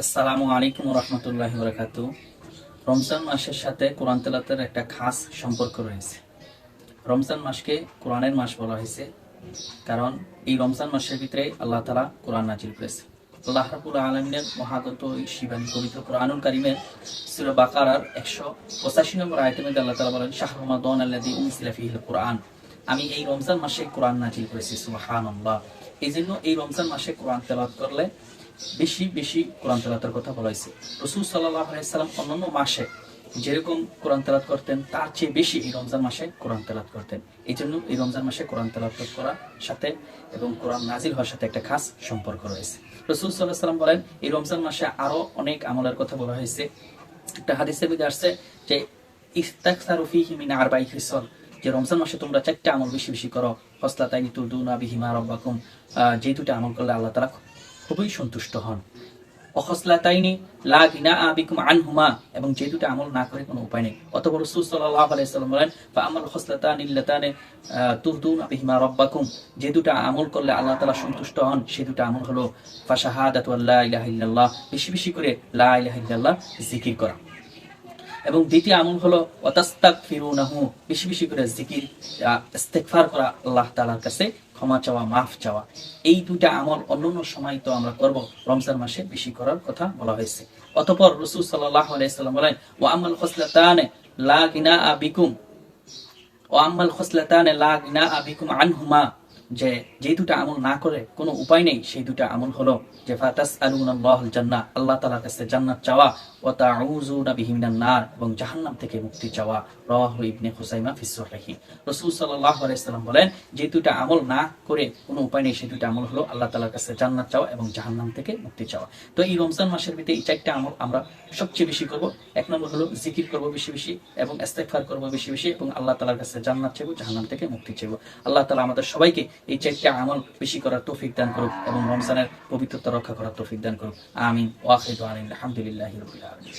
আসসালামু আলাইকুম রহমতুল্লাহি বারাকাতু। রমজান মাসের সাথে কোরআন তেলাওয়াতের একটা খাস সম্পর্ক রয়েছে। রমজান মাসকে কোরআনের মাস বলা হয়েছে, কারণ এই রমজান মাসের ভিতরে আল্লাহ তাআলা কোরআন নাজিল করেছে। আল্লাহ রাব্বুল আলামিনের মহাগত শিবানী পবিত্র কোরআনুল কারীমের সূরা বাকারার 185 নম্বর আয়াতের মধ্যে আল্লাহ তাআলা বলেন, শাহরু রমাদান আল্লাযী উনজিলা ফীহিল কুরআন। আমি এই রমজান মাসে কোরআন নাজিল করেছি। সুবহানাল্লাহ। এই জন্য এই রমজান মাসে কোরআন তেলাওয়াত করলে বেশি বেশি কোরআন তেলাওয়াতের কথা বলা হয়েছে। রাসূল সাল্লাল্লাহু আলাইহি সাল্লাম অন্যান্য মাসে যেরকম কোরআন তেলাওয়াত করতেন তার চেয়ে বেশি এই রমজান মাসে কোরআন তেলাওয়াত করতেন। এই জন্য এই রমজান মাসে কোরআন তেলাওয়াত করার সাথে এবং কোরআন নাজিল হওয়ার সাথে একটা খাস সম্পর্ক রয়েছে। রাসূল সাল্লাল্লাহু আলাইহি সাল্লাম বলেন, এই রমজান মাসে আরো অনেক আমলের কথা বলা হয়েছে। একটা হাদিসের মধ্যে আসছে যে ইস্তাকসারু ফীহি মিন আরবাঈ খিসাল, যে রমজান মাসে তোমরা চারটা আমল বেশি বেশি করো। হসলাতাইনি তুরদুনা বিহিমা রাব্বাকুম, যে দুটো আমল করলে আল্লাহ তাআলা খুবই সন্তুষ্ট হন। অখসলাতাইনি লা গিনা বিকুম আনহুমা, এবং যে দুটো আমল না করে কোনো উপায় নেই। অতঃপর রাসূল সাল্লাল্লাহু আলাইহি সাল্লাম বলেন, ফা আমাল খসলাতানি আল্লাতানি তুরদুনা বিহিমা রাব্বাকুম, যে দুটো আমল করলে আল্লাহ তাআলা সন্তুষ্ট হন সে দুটো আমল হলো ফা শাহাদাতু লা ইলাহা ইল্লাল্লাহ, বেশি বেশি করে লা ইলাহা ইল্লাল্লাহ জিকির করা, এবং দ্বিতীয় আমল হলো ওয়াতাস্তাগফিরুনাহু, বেশি বেশি করে জিকির ইস্তিগফার করা, আল্লাহ তাআলার কাছে ক্ষমা চাওয়া, মাফ চাওয়া। এই দুইটা আমল অন্যান্য সময় তো আমরা করব, রমজান মাসে বেশি করার কথা বলা হয়েছে। অতঃপর রাসূল সাল্লাল্লাহু আলাইহি সাল্লাম বলেন, ওয়া আমাল খসলাতানে লা গিনা বিকুম ও আম্মাল খসলাতানে লা গিনা বিকুম আনহুমা, যে যে দুটো আমল না করে কোনো উপায় নেই সেই দুটো আমল হলো যে ফাতাসআলুনাল্লাহুল জান্নাহ, আল্লাহ তাআলার কাছে জান্নাত চাওয়া, ওয়া তাউযুনা বিহি মিনান নার, এবং জাহান্নাম থেকে মুক্তি চাওয়া। রাওয়াহু ইবনে খুযাইমা ফিস সহিহ। রাসূল সাল্লাল্লাহু আলাইহি সাল্লাম বলেন, যে দুটো আমল না করে কোনো উপায় নেই সেই দুটো আমল হলো আল্লাহ তাআলার কাছে জান্নাত চাওয়া এবং জাহান্নাম থেকে মুক্তি চাওয়া। তো এই রমজান মাসের ভিতরে এই চারটা আমল আমরা সবচেয়ে বেশি করব। এক নম্বর হলো জিকির করব বেশি বেশি, এবং ইস্তিগফার করব বেশি বেশি, এবং আল্লাহ তাআলার কাছে জান্নাত চাইব, জাহান্নাম থেকে মুক্তি চাইব। আল্লাহ তাআলা আমাদের সবাইকে এই চারটা আমল বেশি করার তৌফিক দান করুক এবং রমজানের পবিত্রতা রক্ষা করার তৌফিক দান করুক। আমিন। ওয়া আখিরু আলহামদুলিল্লাহি রাব্বিল আলামিন।